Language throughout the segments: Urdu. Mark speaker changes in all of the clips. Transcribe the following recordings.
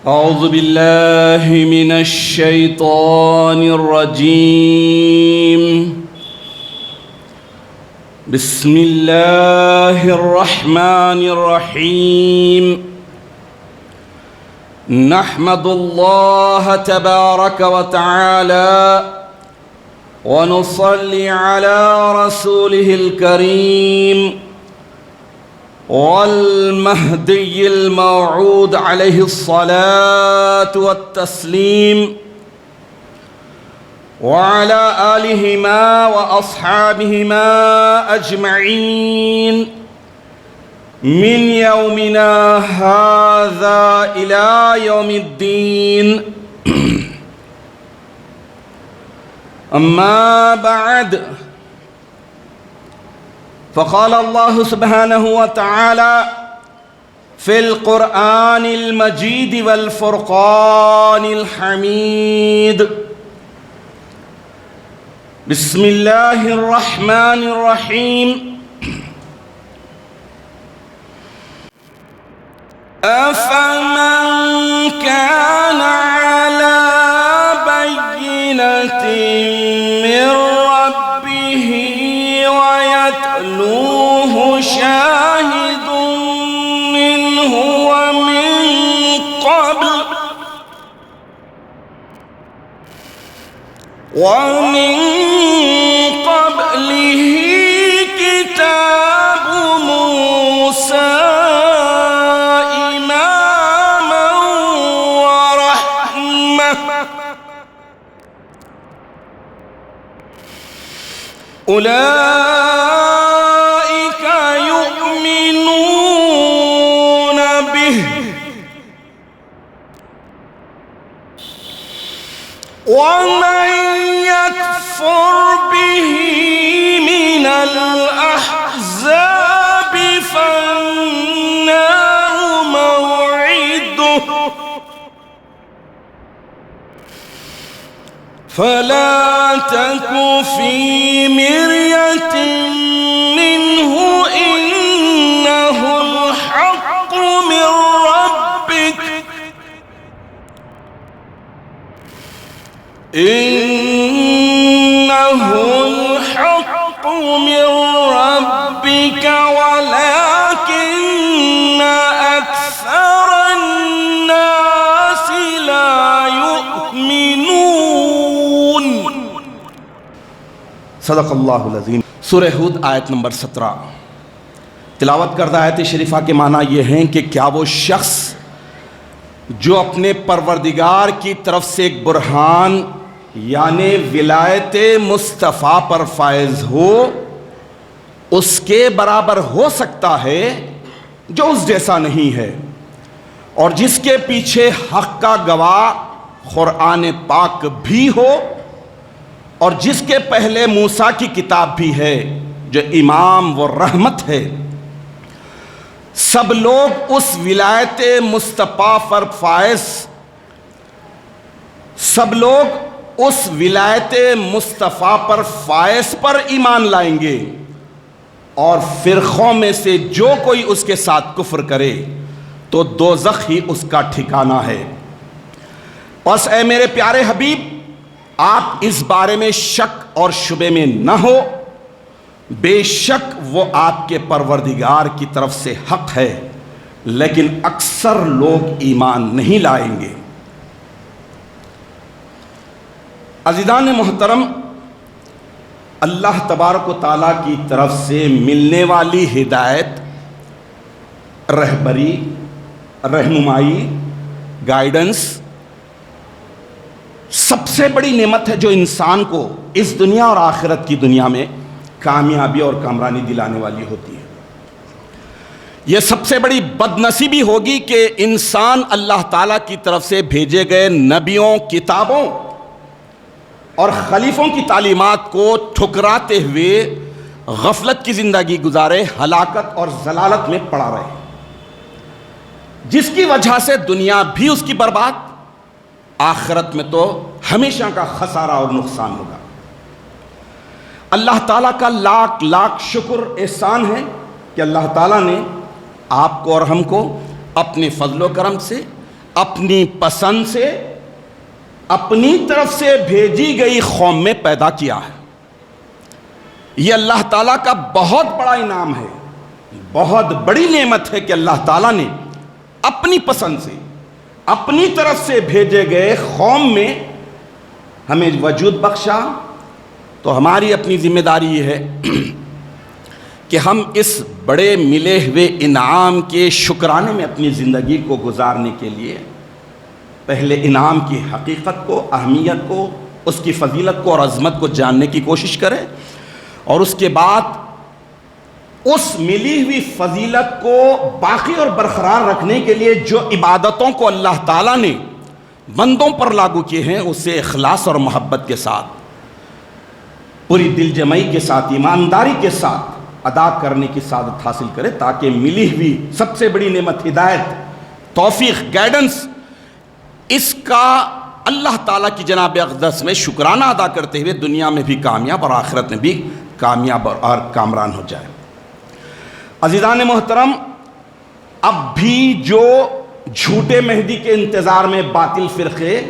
Speaker 1: أعوذ بالله من الشيطان الرجيم. بسم الله الرحمن الرحيم. نحمد الله تبارك وتعالى ونصلي على رسوله الكريم والمهدي الموعود عليه الصلاة والتسليم وعلى آلهما وأصحابهما أجمعين من يومنا هذا إلى يوم الدين. أما بعد، فقال الله سبحانه وتعالى في القرآن المجيد والفرقان الحميد: بسم الله الرحمن الرحيم. أفمن كان على بينة من ربه ويتلوه شاهد منه ومن قبله كتاب موسى إماما ورحمة، أولئك يؤمنون به، ومن يكفر به من الأحزاب فالنار موعده، فلا تك في مرية منه، إنه الحق من ربك، إنه الحق من ربك ولكن أكثر الناس لا يؤمنون. صدق اللہ العظیم. سورہ ہود آیت نمبر 17. تلاوت کردہ آیت شریفہ کے معنی یہ ہیں کہ کیا وہ شخص جو اپنے پروردگار کی طرف سے ایک برہان یعنی ولایت مصطفیٰ پر فائز ہو اس کے برابر ہو سکتا ہے جو اس جیسا نہیں ہے، اور جس کے پیچھے حق کا گواہ قرآن پاک بھی ہو، اور جس کے پہلے موسیٰ کی کتاب بھی ہے جو امام و رحمت ہے. سب لوگ اس ولایت مصطفیٰ پر فائز، سب لوگ اس ولایت مصطفیٰ پر فائز پر ایمان لائیں گے، اور فرقوں میں سے جو کوئی اس کے ساتھ کفر کرے تو دوزخ ہی اس کا ٹھکانہ ہے. بس اے میرے پیارے حبیب، آپ اس بارے میں شک اور شبے میں نہ ہو، بے شک وہ آپ کے پروردگار کی طرف سے حق ہے، لیکن اکثر لوگ ایمان نہیں لائیں گے. عزیزان محترم، اللہ تبارک و تعالیٰ کی طرف سے ملنے والی ہدایت، رہبری، رہنمائی، گائیڈنس سب سے بڑی نعمت ہے جو انسان کو اس دنیا اور آخرت کی دنیا میں کامیابی اور کامرانی دلانے والی ہوتی ہے. یہ سب سے بڑی بدنصیبی ہوگی کہ انسان اللہ تعالیٰ کی طرف سے بھیجے گئے نبیوں، کتابوں اور خلیفوں کی تعلیمات کو ٹھکراتے ہوئے غفلت کی زندگی گزارے، ہلاکت اور ضلالت میں پڑا رہے، جس کی وجہ سے دنیا بھی اس کی برباد، آخرت میں تو ہمیشہ کا خسارہ اور نقصان ہوگا. اللہ تعالیٰ کا لاکھ لاکھ شکر احسان ہے کہ اللہ تعالیٰ نے آپ کو اور ہم کو اپنے فضل و کرم سے اپنی پسند سے اپنی طرف سے بھیجی گئی قوم میں پیدا کیا ہے۔ یہ اللہ تعالیٰ کا بہت بڑا انعام ہے، بہت بڑی نعمت ہے کہ اللہ تعالیٰ نے اپنی پسند سے اپنی طرف سے بھیجے گئے قوم میں ہمیں وجود بخشا۔ تو ہماری اپنی ذمہ داری یہ ہے کہ ہم اس بڑے ملے ہوئے انعام کے شکرانے میں اپنی زندگی کو گزارنے کے لیے پہلے انعام کی حقیقت کو، اہمیت کو، اس کی فضیلت کو اور عظمت کو جاننے کی کوشش کریں، اور اس کے بعد اس ملی ہوئی فضیلت کو باقی اور برقرار رکھنے کے لیے جو عبادتوں کو اللہ تعالیٰ نے بندوں پر لاگو کیے ہیں اسے اخلاص اور محبت کے ساتھ، پوری دل جمعی کے ساتھ، ایمانداری کے ساتھ ادا کرنے کی سعادت حاصل کرے، تاکہ ملی ہوئی سب سے بڑی نعمت ہدایت، توفیق، گائیڈنس، اس کا اللہ تعالیٰ کی جناب اقدس میں شکرانہ ادا کرتے ہوئے دنیا میں بھی کامیاب اور آخرت میں بھی کامیاب اور کامران ہو جائے۔ عزیزان محترم، اب بھی جو جھوٹے مہدی کے انتظار میں باطل فرقے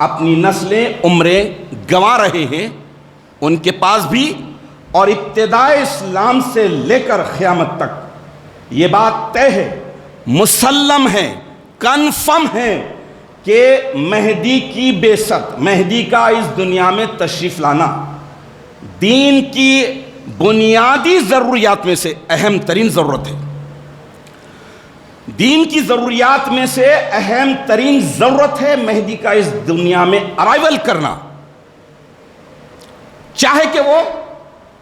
Speaker 1: اپنی نسلیں، عمریں گنوا رہے ہیں، ان کے پاس بھی اور ابتدائے اسلام سے لے کر قیامت تک یہ بات طے ہے، مسلم ہے، کنفرم ہے کہ مہدی کی بعثت، مہدی کا اس دنیا میں تشریف لانا دین کی بنیادی ضروریات میں سے اہم ترین ضرورت ہے۔ دین کی ضروریات میں سے اہم ترین ضرورت ہے مہدی کا اس دنیا میں ارائیول کرنا، چاہے کہ وہ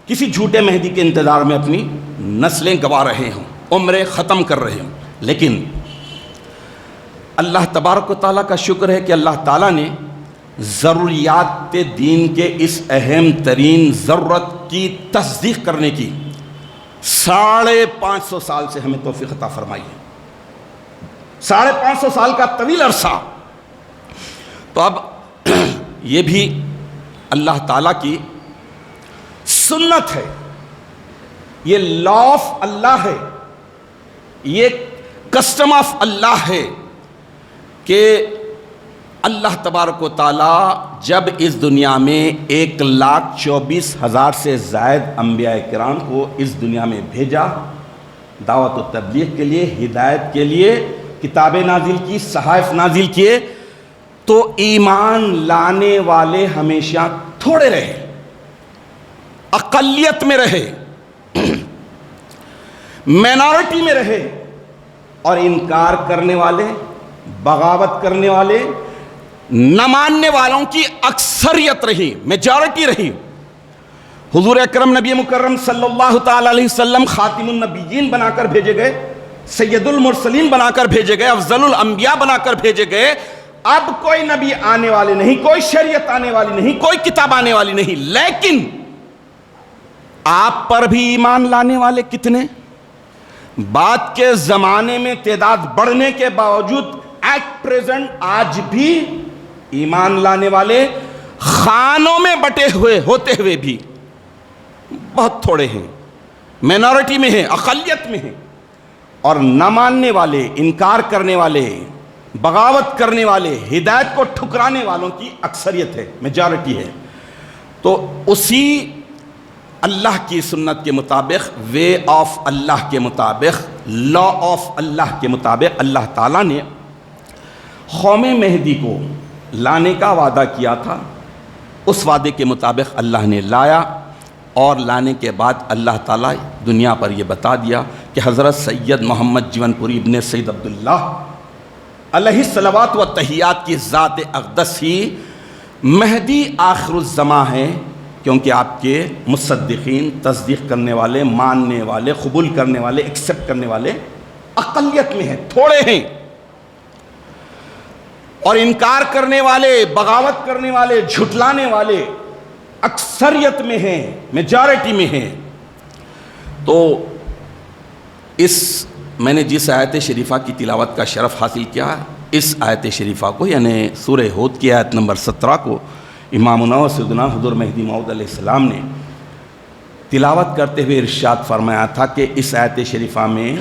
Speaker 1: کسی جھوٹے مہدی کے انتظار میں اپنی نسلیں گنوا رہے ہوں، عمریں ختم کر رہے ہوں۔ لیکن اللہ تبارک و تعالیٰ کا شکر ہے کہ اللہ تعالیٰ نے ضروریات دین کے اس اہم ترین ضرورت کی تصدیق کرنے کی 550 سال سے ہمیں توفیق عطا فرمائی ہے۔ 550 سال کا طویل عرصہ۔ تو اب یہ بھی اللہ تعالیٰ کی سنت ہے، یہ لا آف اللہ ہے، یہ کسٹم آف اللہ ہے کہ اللہ تبارک و تعالیٰ جب اس دنیا میں 1,24,000 سے زائد انبیاء کرام کو اس دنیا میں بھیجا، دعوت و تبلیغ کے لیے، ہدایت کے لیے، کتابیں نازل کی، صحائف نازل کیے، تو ایمان لانے والے ہمیشہ تھوڑے رہے، اقلیت میں رہے، مینارٹی میں رہے، اور انکار کرنے والے، بغاوت کرنے والے، نہ ماننے والوں کی اکثریت رہی، میجارٹی رہی۔ حضور اکرم نبی مکرم صلی اللہ تعالی علیہ وسلم خاتم النبیین بنا کر بھیجے گئے، سید المرسلین بنا کر بھیجے گئے، افضل الانبیاء بنا کر بھیجے گئے۔ اب کوئی نبی آنے والے نہیں، کوئی شریعت آنے والی نہیں، کوئی کتاب آنے والی نہیں، لیکن آپ پر بھی ایمان لانے والے کتنے؟ بعد کے زمانے میں تعداد بڑھنے کے باوجود ایٹ پریزنٹ آج بھی ایمان لانے والے خانوں میں بٹے ہوئے ہوتے ہوئے بھی بہت تھوڑے ہیں، مینارٹی میں ہیں، اقلیت میں ہیں، اور نہ ماننے والے، انکار کرنے والے، بغاوت کرنے والے، ہدایت کو ٹھکرانے والوں کی اکثریت ہے، میجارٹی ہے۔ تو اسی اللہ کی سنت کے مطابق، وے آف اللہ کے مطابق، لا آف اللہ کے مطابق اللہ تعالیٰ نے قوم مہدی کو لانے کا وعدہ کیا تھا۔ اس وعدے کے مطابق اللہ نے لایا، اور لانے کے بعد اللہ تعالیٰ دنیا پر یہ بتا دیا کہ حضرت سید محمد جیون پوری ابن سید عبداللہ علیہ الصلوات و تحیات کی ذات اقدس ہی مہدی آخر الزماں ہے، کیونکہ آپ کے مصدقین، تصدیق کرنے والے، ماننے والے، قبول کرنے والے، ایکسپٹ کرنے والے اقلیت میں ہیں، تھوڑے ہیں، اور انکار کرنے والے، بغاوت کرنے والے، جھٹلانے والے اکثریت میں ہیں، میجارٹی میں ہیں۔ تو میں نے جس آیت شریفہ کی تلاوت کا شرف حاصل کیا، اس آیت شریفہ کو یعنی سورہ ہود کی آیت نمبر 17 کو امامنا و سیدنا حضور مہدی موعود علیہ السلام نے تلاوت کرتے ہوئے ارشاد فرمایا تھا کہ اس آیت شریفہ میں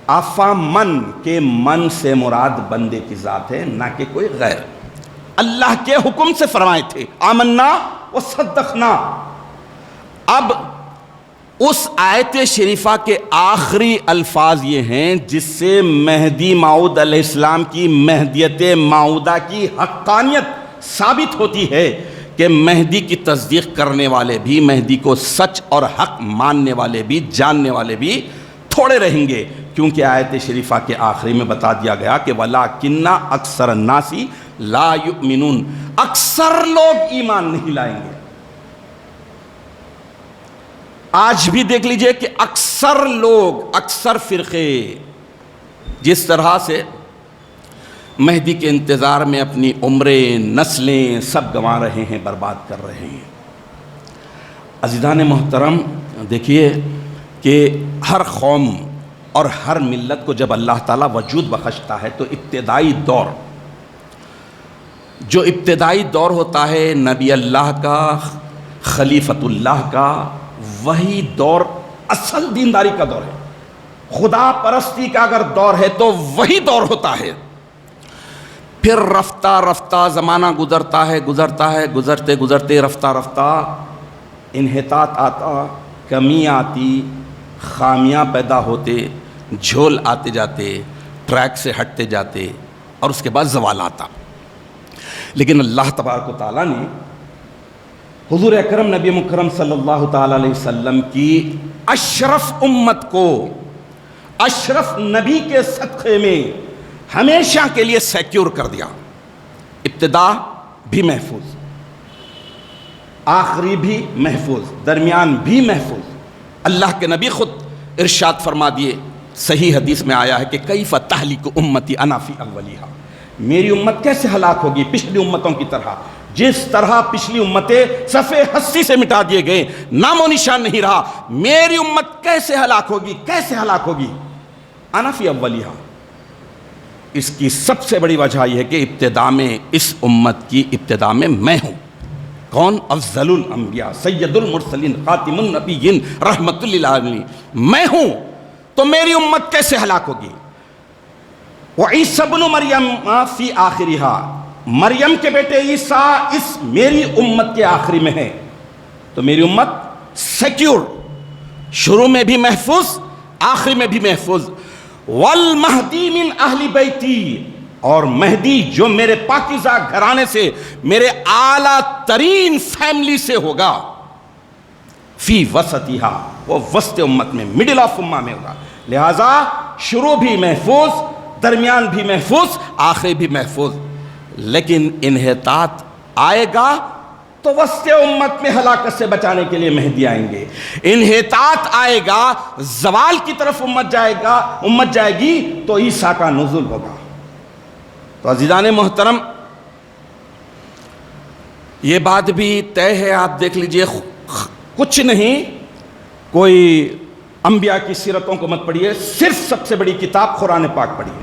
Speaker 1: آفا من کے من سے مراد بندے کی ذات ہے، نہ کہ کوئی غیر. اللہ کے حکم سے فرمائے تھے آمنا و صدقنا. اب اس آیت شریفہ کے آخری الفاظ یہ ہیں جس سے مہدی موعود علیہ السلام کی مہدیت موعودہ کی حقانیت ثابت ہوتی ہے کہ مہدی کی تصدیق کرنے والے بھی، مہدی کو سچ اور حق ماننے والے بھی، جاننے والے بھی تھوڑے رہیں گے، کیونکہ آیت شریفہ کے آخری میں بتا دیا گیا کہ وَلَٰكِنَّ أَكْثَرَ النَّاسِ لَا يُؤْمِنُونَ، اکثر لوگ ایمان نہیں لائیں گے. آج بھی دیکھ لیجئے کہ اکثر لوگ، اکثر فرقے جس طرح سے مہدی کے انتظار میں اپنی عمریں، نسلیں سب گنوا رہے ہیں، برباد کر رہے ہیں. عزیزان محترم، دیکھیے کہ ہر قوم اور ہر ملت کو جب اللہ تعالیٰ وجود بخشتا ہے تو ابتدائی دور ہوتا ہے نبی اللہ کا، خلیفۃ اللہ کا، وہی دور اصل دینداری کا دور ہے. خدا پرستی کا اگر دور ہے تو وہی دور ہوتا ہے. پھر رفتہ رفتہ زمانہ گزرتا ہے، گزرتے رفتہ انحطاط آتا، کمی آتی، خامیاں پیدا ہوتے، جھول آتے جاتے، ٹریک سے ہٹتے جاتے، اور اس کے بعد زوال آتا. لیکن اللہ تبارک و تعالیٰ نے حضور اکرم نبی مکرم صلی اللہ تعالیٰ علیہ وسلم کی اشرف امت کو اشرف نبی کے صدقے میں ہمیشہ کے لیے سیکیور کر دیا. ابتدا بھی محفوظ، آخری بھی محفوظ، درمیان بھی محفوظ. اللہ کے نبی خود ارشاد فرما دیے، صحیح حدیث میں آیا ہے کہ کیف تہلک امتی انا فی اولیہا، میری امت کیسے ہلاک ہوگی پچھلی امتوں کی طرح. جس طرح پچھلی امتیں صفحے ہستی سے مٹا دیے گئے، نام و نشان نہیں رہا، میری امت کیسے ہلاک ہوگی انا فی اولیہا. اس کی سب سے بڑی وجہ یہ ہے کہ ابتدا میں، اس امت کی ابتدا میں میں ہوں. کون؟ افضل الانبیاء، سید المرسلین، خاتم النبیین، رحمت للعالمین. میں ہوں تو میری امت کیسے ہلاک ہوگی؟ وعیسی ابن مریم فی آخرہا، مریم کے بیٹے عیسیٰ اس میری امت کے آخری میں ہے. تو میری امت سیکیور، شروع میں بھی محفوظ، آخری میں بھی محفوظ. والمہدی من اہل بیتی، اور مہدی جو میرے پاکیزہ گھرانے سے، میرے اعلیٰ ترین فیملی سے ہوگا. فی وسطہا، وہ وسط امت میں، مڈل آف امہ میں ہوگا. لہٰذا شروع بھی محفوظ، درمیان بھی محفوظ، آخری بھی محفوظ. لیکن انحطاط آئے گا تو وسط امت میں ہلاکت سے بچانے کے لیے مہدی آئیں گے. انحطاط آئے گا، زوال کی طرف امت جائے گی تو عیسیٰ کا نزول ہوگا. تو عزیزان محترم، یہ بات بھی طے ہے. آپ دیکھ لیجئے، کچھ نہیں، کوئی انبیاء کی سیرتوں کو مت پڑھیے، صرف سب سے بڑی کتاب قرآن پاک پڑھیے.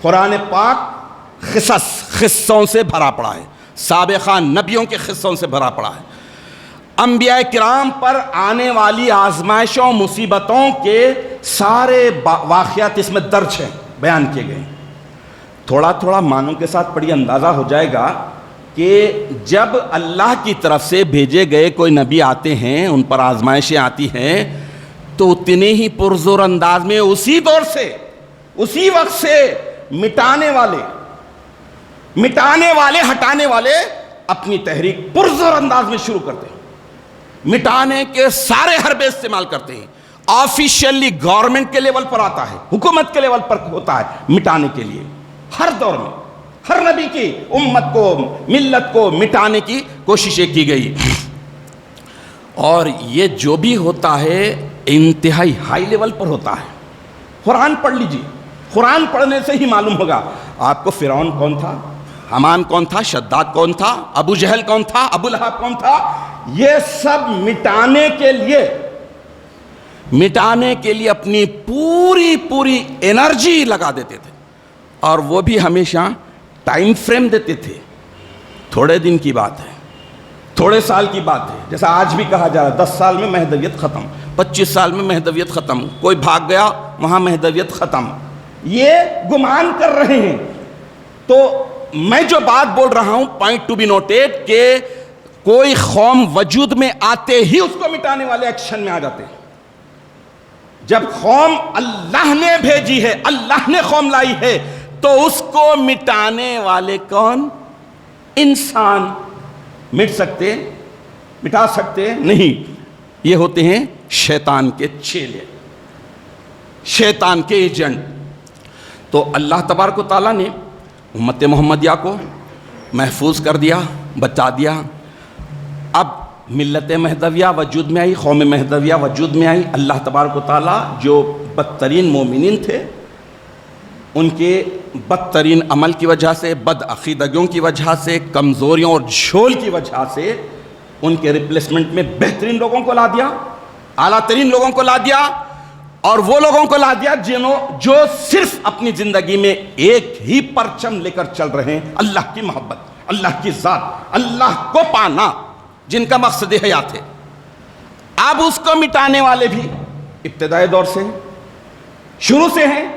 Speaker 1: قرآن پاک قصوں سے بھرا پڑا ہے، سابقہ نبیوں کے قصوں سے بھرا پڑا ہے. انبیاء کرام پر آنے والی آزمائشوں، مصیبتوں کے سارے واقعات اس میں درج ہیں، بیان کیے گئے. تھوڑا تھوڑا معنوں کے ساتھ پڑھیے، اندازہ ہو جائے گا کہ جب اللہ کی طرف سے بھیجے گئے کوئی نبی آتے ہیں، ان پر آزمائشیں آتی ہیں، تو اتنے ہی پرزور انداز میں اسی دور سے، اسی وقت سے مٹانے والے ہٹانے والے اپنی تحریک پرزور انداز میں شروع کرتے ہیں. مٹانے کے سارے حربے استعمال کرتے ہیں. آفیشیلی گورنمنٹ کے لیول پر آتا ہے، حکومت کے لیول پر ہوتا ہے مٹانے کے لیے. ہر دور میں ہر نبی کی امت کو، ملت کو مٹانے کی کوششیں کی گئی. اور یہ جو بھی ہوتا ہے انتہائی ہائی لیول پر ہوتا ہے. قرآن پڑھ لیجیے، قرآن پڑھنے سے ہی معلوم ہوگا آپ کو فرعون کون تھا، حمان کون تھا، شداد کون تھا، ابو جہل کون تھا، ابو لہب کون تھا. یہ سب مٹانے کے لیے اپنی پوری انرجی لگا دیتے تھے. اور وہ بھی ہمیشہ ٹائم فریم دیتے تھے. تھوڑے دن کی بات ہے، تھوڑے سال کی بات ہے، جیسا آج بھی کہا جا رہا ہے 10 سال میں مہدویت ختم، 25 سال میں مہدویت ختم، کوئی بھاگ گیا وہاں مہدویت ختم، یہ گمان کر رہے ہیں۔ تو میں جو بات بول رہا ہوں، پوائنٹ ٹو بی نوٹیڈ، کہ کوئی قوم وجود میں آتے ہی اس کو مٹانے والے ایکشن میں آ جاتے ہیں۔ جب قوم اللہ نے بھیجی ہے، اللہ نے قوم لائی ہے، تو اس کو مٹانے والے کون؟ انسان۔ مٹ سکتے، مٹا سکتے نہیں، یہ ہوتے ہیں شیطان کے چیلے، شیطان کے ایجنٹ۔ تو اللہ تبارک و تعالیٰ نے امت محمدیہ کو محفوظ کر دیا، بچا دیا۔ اب ملت مہدویہ وجود میں آئی، قوم مہدویہ وجود میں آئی۔ اللہ تبارک و تعالیٰ جو بدترین مومنین تھے، ان کے بدترین عمل کی وجہ سے، بد عقیدگیوں کی وجہ سے، کمزوریوں اور جھول کی وجہ سے، ان کے ریپلیسمنٹ میں بہترین لوگوں کو لا دیا، اعلیٰ ترین لوگوں کو لا دیا، اور وہ لوگوں کو لا دیا جو صرف اپنی زندگی میں ایک ہی پرچم لے کر چل رہے ہیں، اللہ کی محبت، اللہ کی ذات، اللہ کو پانا، جن کا مقصد حیات ہے۔ اب اس کو مٹانے والے بھی ابتدائی دور سے شروع سے ہیں۔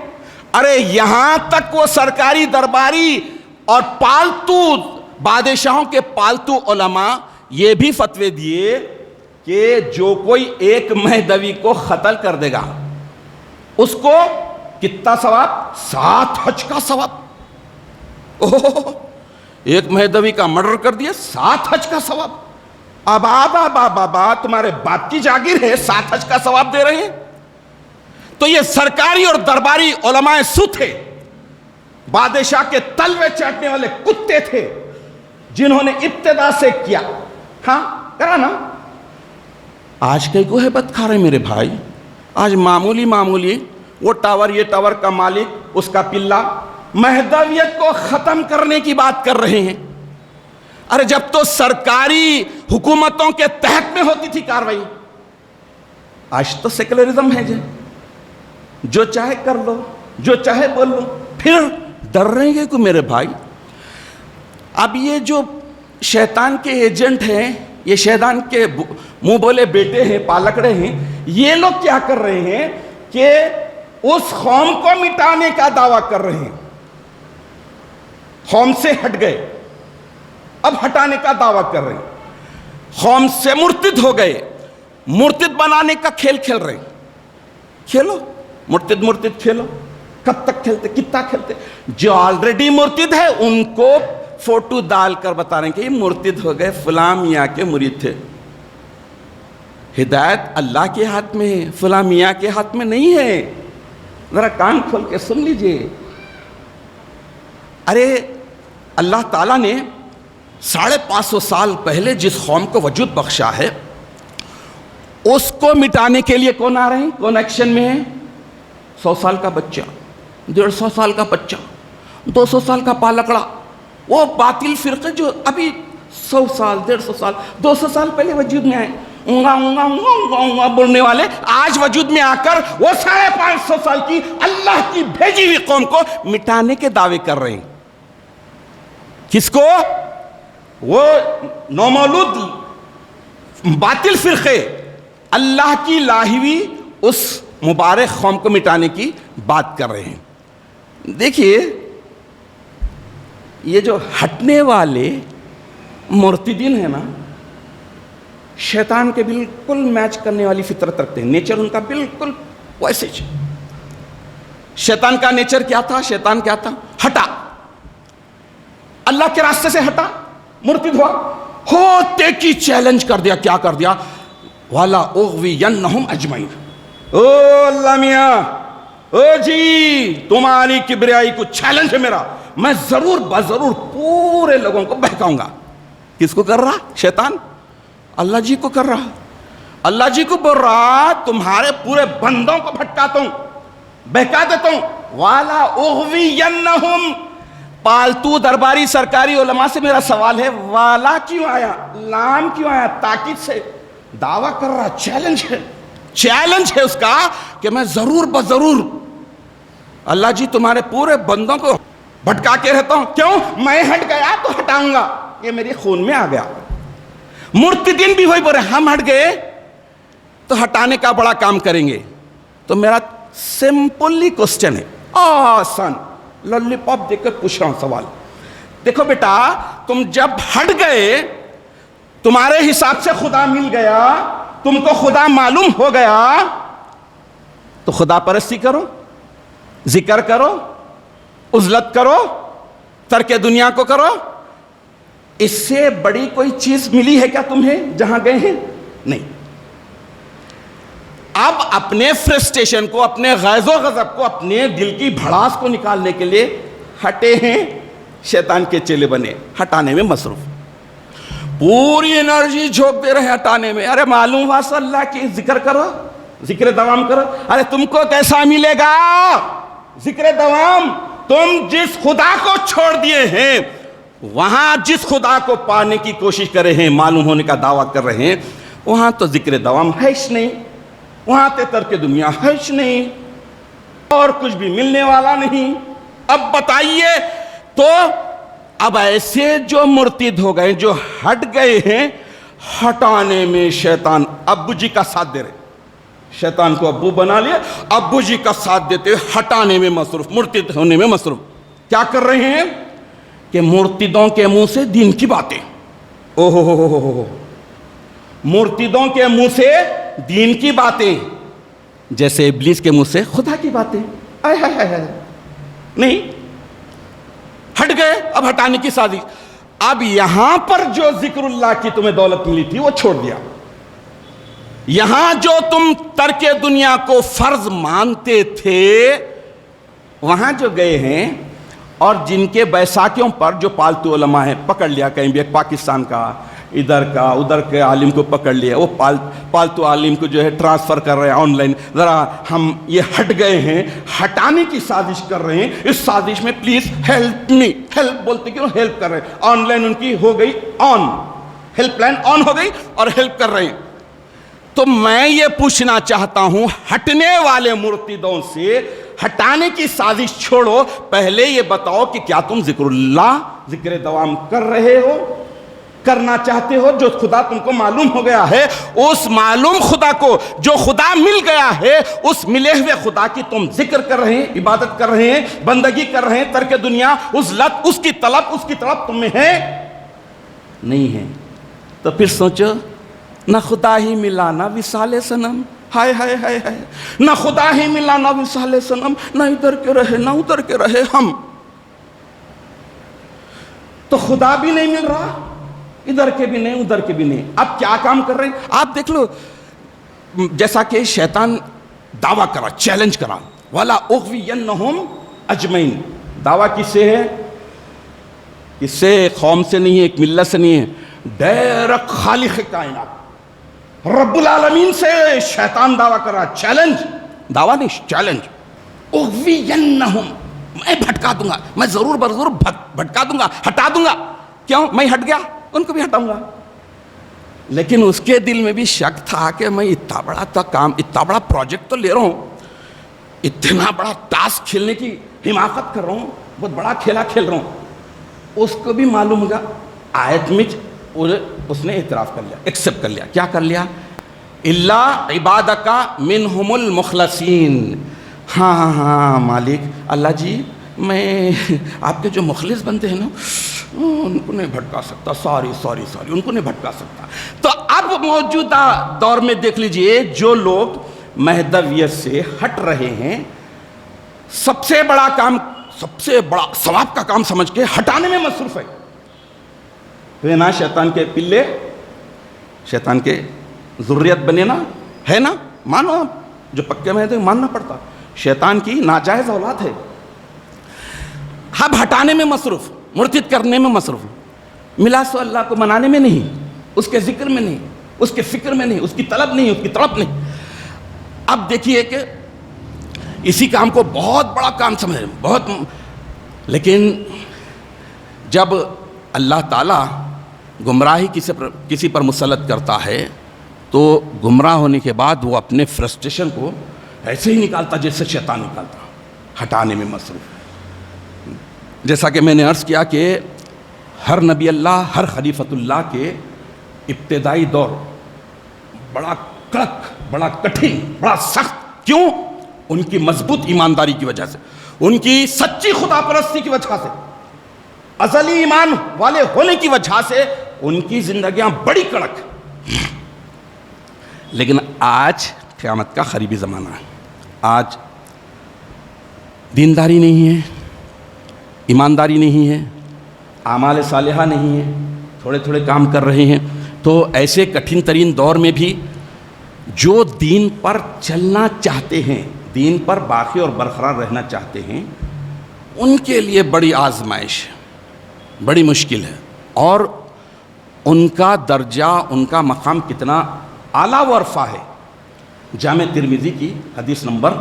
Speaker 1: ارے یہاں تک وہ سرکاری درباری اور پالتو بادشاہوں کے پالتو علماء یہ بھی فتوے دیے کہ جو کوئی ایک مہدوی کو قتل کر دے گا، اس کو کتنا ثواب؟ 7 حج کا ثواب۔ اوہ، ایک مہدوی کا مرڈر کر دیا، 7 حج کا ثواب۔ اب آبا تمہارے باپ کی جاگیر ہے، 7 حج کا ثواب دے رہے ہیں؟ تو یہ سرکاری اور درباری علماء سو تھے، بادشاہ کے تلوے چاٹنے والے کتے تھے، جنہوں نے ابتدا سے کیا۔ ہاں کرا نا۔ آج کئی کو ہیبت کھا رہے میرے بھائی، آج معمولی وہ ٹاور، یہ ٹاور کا مالک، اس کا پلہ، مہدویت کو ختم کرنے کی بات کر رہے ہیں۔ ارے جب تو سرکاری حکومتوں کے تحت میں ہوتی تھی کاروائی، آج تو سیکولرزم ہے، جو چاہے کر لو، جو چاہے بول لو، پھر ڈر رہے ہیں کہ میرے بھائی۔ اب یہ جو شیطان کے ایجنٹ ہیں، یہ شیطان کے منہ بولے بیٹے ہیں، پالکڑے ہیں، یہ لوگ کیا کر رہے ہیں کہ اس قوم کو مٹانے کا دعویٰ کر رہے ہیں۔ قوم سے ہٹ گئے، اب ہٹانے کا دعویٰ کر رہے ہیں۔ قوم سے مرتد ہو گئے، مرتد بنانے کا کھیل کھیل رہے ہیں۔ کھیلو مرتد کھیلو، کب تک کھیلتے، کتنا کھیلتے؟ جو آلریڈی مرتد ہے ان کو فوٹو ڈال کر بتا رہے ہیں کہ یہ مرتد ہو گئے، فلاں میاں کے مرید تھے۔ ہدایت اللہ کے ہاتھ میں ہے، فلاں میاں کے ہاتھ میں نہیں ہے۔ ذرا کان کھول کے سن لیجئے۔ ارے اللہ تعالیٰ نے 550 سال پہلے جس قوم کو وجود بخشا ہے، اس کو مٹانے کے لیے کون آ رہے ہیں، کون ایکشن میں ہے؟ 100 سال کا بچہ، 150 سال کا بچہ، 200 سال کا پالکڑا، وہ باطل فرقے جو ابھی 100 سال، 150 سال، 200 سال پہلے وجود میں آئے، اونگا اونگا اونگا اونگا اونگا بولنے والے، آج وجود میں آ کر وہ 550 سال کی اللہ کی بھیجی ہوئی قوم کو مٹانے کے دعوے کر رہے ہیں۔ کس کو؟ وہ نومولود باطل فرقے، اللہ کی لائی ہوئی اس مبارک قوم کو مٹانے کی بات کر رہے ہیں۔ دیکھیے، یہ جو ہٹنے والے مرتدین ہیں نا، شیطان کے بالکل میچ کرنے والی فطرت رکھتے ہیں، نیچر ان کا بالکل ویسے ہی۔ شیطان کا نیچر کیا تھا؟ شیطان کیا تھا؟ ہٹا، اللہ کے راستے سے ہٹا، مرتد ہوا، ہوتے کی چیلنج کر دیا۔ کیا کر دیا؟ والا اغوینہم اجمعین۔ او اللہ میاں، او جی، تمہاری کبریائی کو چیلنج ہے میرا، میں ضرور بضرور پورے لوگوں کو بہکاؤں گا۔ کس کو کر رہا؟ شیطان اللہ جی کو کر رہا۔ اللہ جی کو بول رہا تمہارے پورے بندوں کو بھٹکاتا ہوں، بہکا دیتا ہوں۔ والا اغوینہم، پالتو درباری سرکاری علماء سے میرا سوال ہے، والا کیوں آیا، لام کیوں آیا؟ تاکید سے دعویٰ کر رہا، چیلنج ہے، چیلنج ہے اس کا کہ میں ضرور بضرور اللہ جی تمہارے پورے بندوں کو بھٹکا کے رہتا ہوں۔ کیوں؟ میں ہٹ گیا تو ہٹاؤں گا، یہ میری خون میں آ گیا۔ مرتدین بھی وہی بول رہے ہیں ہم ہٹ گئے تو ہٹانے کا بڑا کام کریں گے. تو میرا سمپلی کوسچن ہے, آسان للی پاپ دیکھ کر پوچھ رہا ہوں سوال. دیکھو بیٹا, تم جب ہٹ گئے, تمہارے حساب سے خدا مل گیا, تم کو خدا معلوم ہو گیا, تو خدا پرستی کرو, ذکر کرو, عزلت کرو, ترک دنیا کو کرو. اس سے بڑی کوئی چیز ملی ہے کیا تمہیں جہاں گئے ہیں؟ نہیں. اب اپنے فرسٹریشن کو, اپنے غیظ و غضب کو, اپنے دل کی بھڑاس کو نکالنے کے لیے ہٹے ہیں, شیطان کے چیلے بنے, ہٹانے میں مصروف, پوری انرجی جھونک دے رہے ہٹانے میں. ارے معلوم ہوا صلی اللہ کی ذکر کرو, ذکر دوام کرو. ارے تم کو کیسا ملے گا ذکر دوام؟ تم جس خدا کو چھوڑ دیے ہیں, وہاں جس خدا کو پانے کی کوشش کر رہے ہیں, معلوم ہونے کا دعویٰ کر رہے ہیں, وہاں تو ذکر دوام ہے ہی نہیں, وہاں تے ترک دنیا ہے ہی نہیں, اور کچھ بھی ملنے والا نہیں. اب بتائیے, تو اب ایسے جو مرتد ہو گئے, جو ہٹ گئے ہیں, ہٹانے میں شیطان ابو جی کا ساتھ دے رہے, شیطان کو ابو بنا لیا, ابو جی کا ساتھ دیتے ہوئے ہٹانے میں مصروف, مرتد ہونے میں مصروف. کیا کر رہے ہیں کہ مرتدوں کے منہ سے دین کی باتیں, مرتدوں کے منہ سے دین کی باتیں, جیسے ابلیس کے منہ سے خدا کی باتیں. نہیں, ہٹ گئے, اب ہٹانے کی سازش. اب یہاں پر جو ذکر اللہ کی تمہیں دولت ملی تھی وہ چھوڑ دیا. یہاں جو تم ترک دنیا کو فرض مانتے تھے, وہاں جو گئے ہیں, اور جن کے بیساکھیوں پر جو پالتو علماء ہیں, پکڑ لیا کہیں بھی, ایک پاکستان کا, ادھر کا, ادھر کے عالم کو پکڑ لیا, وہ پالتو عالم کو جو ہے ٹرانسفر کر رہے ہیں آن لائن. ذرا ہم یہ ہٹ گئے ہیں, ہٹانے کی سازش کر رہے ہیں. اس سازش میں پلیز ہیلپ می, ہیلپ بولتے کیوں, ہیلپ کر رہے ہیں. آن لائن ان کی ہو گئی آن, ہیلپ لائن آن ہو گئی اور ہیلپ کر رہے ہیں. تو میں یہ پوچھنا چاہتا ہوں, ہٹنے والے مرتدوں سے ہٹانے کی سازش چھوڑو, پہلے یہ بتاؤ کہ کیا تم ذکر اللہ, ذکر دوام کر رہے ہو, کرنا چاہتے ہو؟ جو خدا تم کو معلوم ہو گیا ہے, اس معلوم خدا کو, جو خدا مل گیا ہے, اس ملے ہوئے خدا کی تم ذکر کر رہے ہیں, عبادت کر رہے ہیں, بندگی کر رہے ہیں, ترک دنیا, اس لت, اس کی طلب تم میں ہے نہیں ہے. تو پھر سوچو, نہ خدا ہی ملا نہ وصال صنم, ہائے ہائے ہائے ہائے, نہ خدا ہی ملا نہ وصال صنم, نہ ادھر کے رہے نہ ادھر کے رہے ہم. تو خدا بھی نہیں مل رہا, ادھر کے بھی نہیں ادھر کے بھی نہیں. اب کیا کام کر رہے ہیں آپ دیکھ لو. جیسا کہ شیطان دعویٰ کرا, چیلنج کرا, وَلَا أُغْوِيَنَّهُمْ أَجْمَعِينَ. دعویٰ کس سے ہے؟ کس سے؟ قوم سے نہیں ہے, ایک ملت سے نہیں ہے, ڈائریکٹ خالق کائنات رب العالمین سے شیطان دعویٰ کر رہا. چیلنج, دعویٰ نہیں, چیلنج. اغوینہم, میں بھٹکا دوں گا, میں ضرور برضرور بھٹکا دوں گا, ہٹا دوں گا. کیوں؟ میں ہٹ گیا, ان کو بھی ہٹاؤں گا. لیکن اس کے دل میں بھی شک تھا کہ میں اتنا بڑا کام, اتنا بڑا پروجیکٹ تو لے رہا ہوں, اتنا بڑا ٹاسک کھیلنے کی حماقت کر رہا ہوں, بہت بڑا کھیلا کھیل رہا ہوں. اس کو بھی معلوم ہوگا. آیت میں اس نے اعتراف کر لیا, ایکسپٹ کر لیا. کیا کر لیا؟ الا عبادک منہم المخلصین. ہاں مالک اللہ جی, میں آپ کے جو مخلص بنتے ہیں نا, ان کو نہیں بھٹکا سکتا, سوری ان کو نہیں بھٹکا سکتا. تو اب موجودہ دور میں دیکھ لیجئے, جو لوگ مہدویت سے ہٹ رہے ہیں, سب سے بڑا کام, سب سے بڑا ثواب کا کام سمجھ کے ہٹانے میں مصروف ہے. تو نا شیطان کے پلے, شیطان کے ذریت بنے نا, ہے نا, مانو آپ, جو پکے میں ہیں ماننا پڑتا, شیطان کی ناجائز اولاد ہے. اب ہٹانے میں مصروف, مرتد کرنے میں مصروف. ملا سو اللہ کو منانے میں نہیں, اس کے ذکر میں نہیں, اس کے فکر میں نہیں, اس کی طلب نہیں, اس کی طلب نہیں. اب دیکھیے کہ اسی کام کو بہت بڑا کام سمجھ رہے ہیں, بہت. لیکن جب اللہ تعالیٰ گمراہی کسی پر مسلط کرتا ہے, تو گمراہ ہونے کے بعد وہ اپنے فرسٹریشن کو ایسے ہی نکالتا جیسے شیطان نکالتا, ہٹانے میں مصروف. جیسا کہ میں نے عرض کیا کہ ہر نبی اللہ, ہر خلیفۃ اللہ کے ابتدائی دور بڑا کڑک، بڑا کٹھن، بڑا سخت، کیوں؟ ان کی مضبوط ایمانداری کی وجہ سے، ان کی سچی خدا پرستی کی وجہ سے، ازلی ایمان والے ہونے کی وجہ سے ان کی زندگیاں بڑی کڑک۔ لیکن آج قیامت کا قریبی زمانہ ہے، آج دینداری نہیں ہے، ایمانداری نہیں ہے، اعمال صالحہ نہیں ہے، تھوڑے تھوڑے کام کر رہے ہیں۔ تو ایسے کٹھن ترین دور میں بھی جو دین پر چلنا چاہتے ہیں، دین پر باقی اور برقرار رہنا چاہتے ہیں، ان کے لیے بڑی آزمائش ہے، بڑی مشکل ہے، اور ان کا درجہ، ان کا مقام کتنا اعلیٰ و عرفہ ہے۔ جامع ترمذی کی حدیث نمبر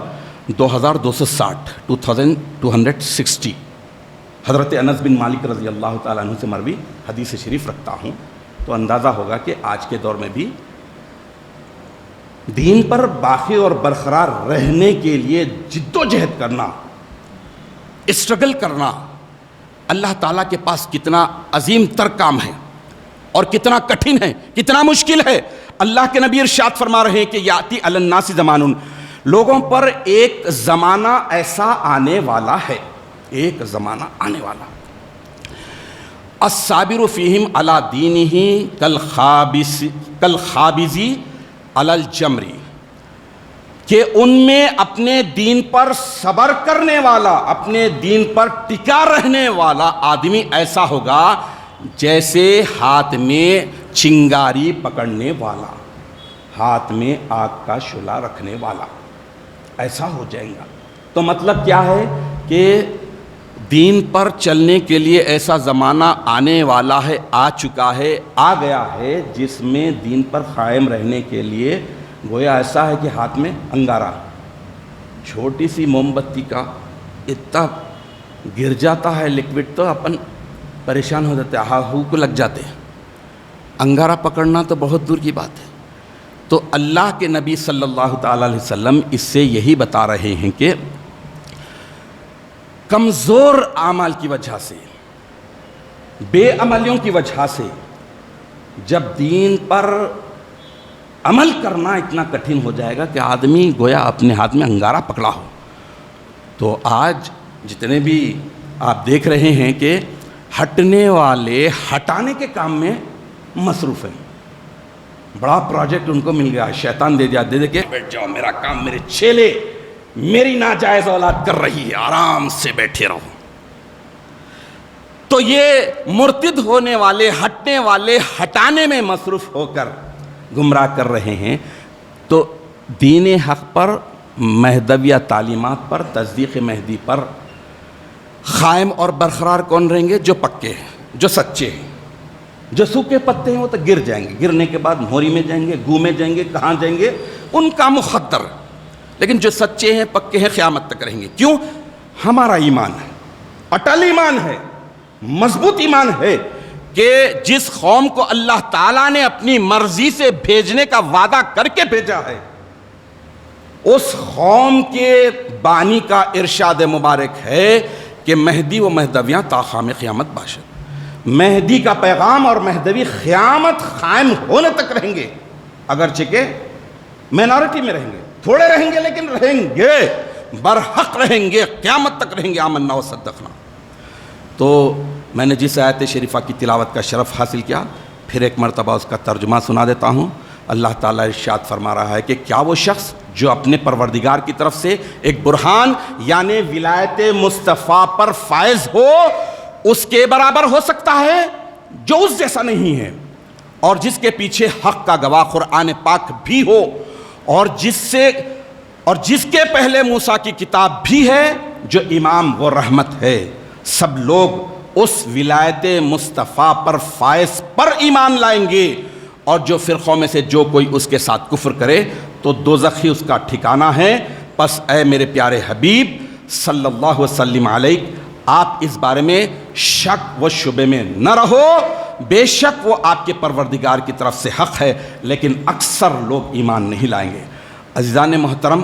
Speaker 1: 2260 حضرت انس بن مالک رضی اللہ تعالیٰ عنہ سے مروی حدیث شریف رکھتا ہوں، تو اندازہ ہوگا کہ آج کے دور میں بھی دین پر باقی اور برقرار رہنے کے لیے جد و جہد کرنا، اسٹرگل کرنا، اللہ تعالیٰ کے پاس کتنا عظیم تر کام ہے اور کتنا کٹھن ہے، کتنا مشکل ہے۔ اللہ کے نبی ارشاد فرما رہے ہیں کہ یاتی علی الناس زمان، لوگوں پر ایک زمانہ ایسا آنے والا ہے، ایک زمانہ آنے والا، الصابر فیہم علی دینہ کالخابز علی الجمر، کہ ان میں اپنے دین پر صبر کرنے والا، اپنے دین پر ٹکا رہنے والا آدمی ایسا ہوگا جیسے ہاتھ میں چنگاری پکڑنے والا، ہاتھ میں آگ کا شعلہ رکھنے والا، ایسا ہو جائے گا۔ تو مطلب کیا ہے کہ دین پر چلنے کے لیے ایسا زمانہ آنے والا ہے، آ چکا ہے، آ گیا ہے، جس میں دین پر قائم رہنے کے لیے گویا ایسا ہے کہ ہاتھ میں انگارہ، چھوٹی سی موم بتی کا اتنا گر جاتا ہے لکوڈ تو اپن پریشان ہو جاتے، ہو کو لگ جاتے، انگارہ پکڑنا تو بہت دور کی بات ہے۔ تو اللہ کے نبی صلی اللہ تعالیٰ علیہ وسلم اس سے یہی بتا رہے ہیں کہ کمزور اعمال کی وجہ سے، بے عملیوں کی وجہ سے جب دین پر عمل کرنا اتنا کٹھن ہو جائے گا کہ آدمی گویا اپنے ہاتھ میں انگارہ پکڑا ہو۔ تو آج جتنے بھی آپ دیکھ رہے ہیں کہ ہٹنے والے ہٹانے کے کام میں مصروف ہیں، بڑا پروجیکٹ ان کو مل گیا، شیطان دے دے کے بیٹھ جاؤ، میرا کام میرے چیلے، میری ناجائز اولاد کر رہی ہے، آرام سے بیٹھے رہو۔ تو یہ مرتد ہونے والے، ہٹنے والے، ہٹانے میں مصروف ہو کر گمراہ کر رہے ہیں۔ تو دین حق پر، مہدویہ تعلیمات پر، تصدیق مہدی پر قائم اور برقرار کون رہیں گے؟ جو پکے ہیں، جو سچے ہیں۔ جو سوکھے پتے ہیں وہ تو گر جائیں گے، گرنے کے بعد موری میں جائیں گے، گو میں جائیں گے، کہاں جائیں گے، ان کا مقدر۔ لیکن جو سچے ہیں، پکے ہیں، قیامت تک رہیں گے۔ کیوں؟ ہمارا ایمان ہے، اٹل ایمان ہے، مضبوط ایمان ہے کہ جس قوم کو اللہ تعالیٰ نے اپنی مرضی سے بھیجنے کا وعدہ کر کے بھیجا ہے، اس قوم کے بانی کا ارشاد مبارک ہے کہ مہدی و مہدویاں تا قیام قیامت باشد۔ مہدی کا پیغام اور مہدوی قیامت قائم ہونے تک رہیں گے، اگرچہ کہ مینارٹی میں رہیں گے، تھوڑے رہیں گے، لیکن رہیں گے، برحق رہیں گے، قیامت تک رہیں گے، آمنا و صدقنا۔ تو میں نے جس آیت شریفہ کی تلاوت کا شرف حاصل کیا، پھر ایک مرتبہ اس کا ترجمہ سنا دیتا ہوں۔ اللہ تعالیٰ ارشاد فرما رہا ہے کہ کیا وہ شخص جو اپنے پروردگار کی طرف سے ایک برہان یعنی ولایت مصطفیٰ پر فائز ہو، اس کے برابر ہو سکتا ہے؟ جو اس جیسا نہیں ہے، اور جس کے پیچھے حق کا گواہ قرآن پاک بھی ہو، اور جس کے پہلے موسیٰ کی کتاب بھی ہے، جو امام و رحمت ہے۔ سب لوگ اس ولایت مصطفیٰ پر فائز پر ایمان لائیں گے، اور جو فرقوں میں سے جو کوئی اس کے ساتھ کفر کرے تو دوزخ ہی اس کا ٹھکانہ ہے۔ پس اے میرے پیارے حبیب صلی اللہ وسلم علیہ، آپ اس بارے میں شک و شبے میں نہ رہو، بے شک وہ آپ کے پروردگار کی طرف سے حق ہے، لیکن اکثر لوگ ایمان نہیں لائیں گے۔ عزیزان محترم،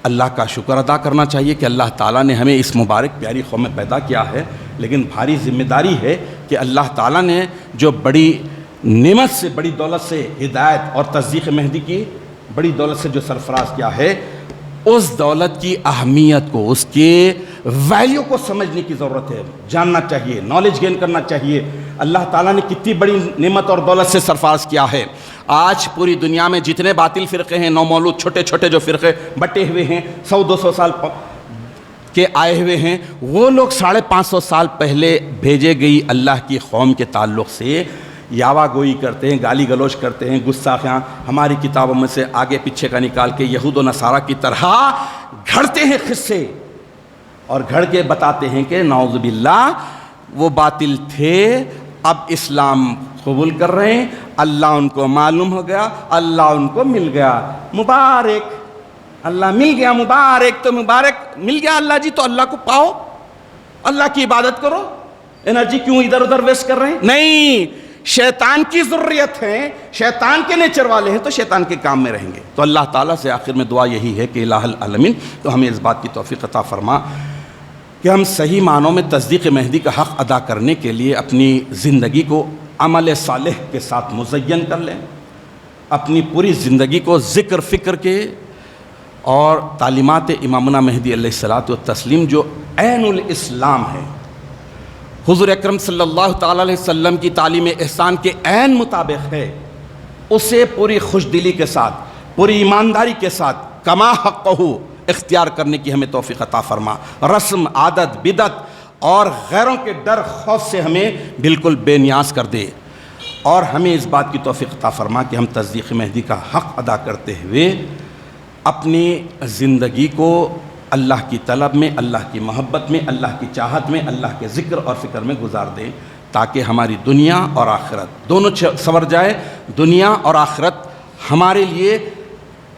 Speaker 1: اللہ کا شکر ادا کرنا چاہیے کہ اللہ تعالیٰ نے ہمیں اس مبارک پیاری قوم میں پیدا کیا ہے، لیکن بھاری ذمہ داری ہے کہ اللہ تعالیٰ نے جو بڑی نعمت سے، بڑی دولت سے، ہدایت اور تصدیق مہدی کی بڑی دولت سے جو سرفراز کیا ہے، اس دولت کی اہمیت کو، اس کے ویلیو کو سمجھنے کی ضرورت ہے، جاننا چاہیے، نالج گین کرنا چاہیے۔ اللہ تعالیٰ نے کتنی بڑی نعمت اور دولت سے سرفراز کیا ہے۔ آج پوری دنیا میں جتنے باطل فرقے ہیں، نومولود چھوٹے چھوٹے جو فرقے بٹے ہوئے ہیں، 100-200 سال کے آئے ہوئے ہیں، وہ لوگ 550 سال پہلے بھیجے گئی اللہ کی قوم کے تعلق سے یاوا گوئی کرتے ہیں، گالی گلوچ کرتے ہیں، گستاخیاں ہماری کتابوں میں سے آگے پیچھے کا نکال کے یہود و نصارہ کی طرح گھڑتے ہیں قصے، اور گھڑ کے بتاتے ہیں کہ نعوذ باللہ وہ باطل تھے، اب اسلام قبول کر رہے ہیں، اللہ ان کو معلوم ہو گیا، اللہ ان کو مل گیا، مبارک، اللہ مل گیا، مبارک، تو مبارک مل گیا اللہ جی، تو اللہ کو پاؤ، اللہ کی عبادت کرو، انرجی کیوں ادھر ادھر ویسٹ کر رہے ہیں؟ نہیں، شیطان کی ذریت ہیں، شیطان کے نیچر والے ہیں، تو شیطان کے کام میں رہیں گے۔ تو اللہ تعالیٰ سے آخر میں دعا یہی ہے کہ الہ العالمین تو ہمیں اس بات کی توفیق عطا فرما کہ ہم صحیح معنوں میں تصدیق مہدی کا حق ادا کرنے کے لیے اپنی زندگی کو عمل صالح کے ساتھ مزین کر لیں، اپنی پوری زندگی کو ذکر فکر کے اور تعلیمات امامنا مہدی علیہ الصلوۃ والتسلیم جو عین الاسلام ہے، حضور اکرم صلی اللہ تعالیٰ علیہ وسلم کی تعلیم احسان کے عین مطابق ہے، اسے پوری خوش دلی کے ساتھ، پوری ایمانداری کے ساتھ کما حقہ اختیار کرنے کی ہمیں توفیق عطا فرما۔ رسم، عادت، بدعت اور غیروں کے ڈر خوف سے ہمیں بالکل بے نیاز کر دے، اور ہمیں اس بات کی توفیق عطا فرما کہ ہم تصدیق مہدی کا حق ادا کرتے ہوئے اپنی زندگی کو اللہ کی طلب میں، اللہ کی محبت میں، اللہ کی چاہت میں، اللہ کے ذکر اور فکر میں گزار دیں، تاکہ ہماری دنیا اور آخرت دونوں سنور جائے، دنیا اور آخرت ہمارے لیے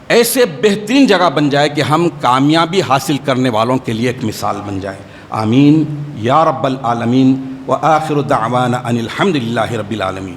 Speaker 1: ایسے بہترین جگہ بن جائے کہ ہم کامیابی حاصل کرنے والوں کے لیے ایک مثال بن جائے۔ آمین یا رب العالمین، وآخر دعوانا ان الحمد للہ رب العالمین۔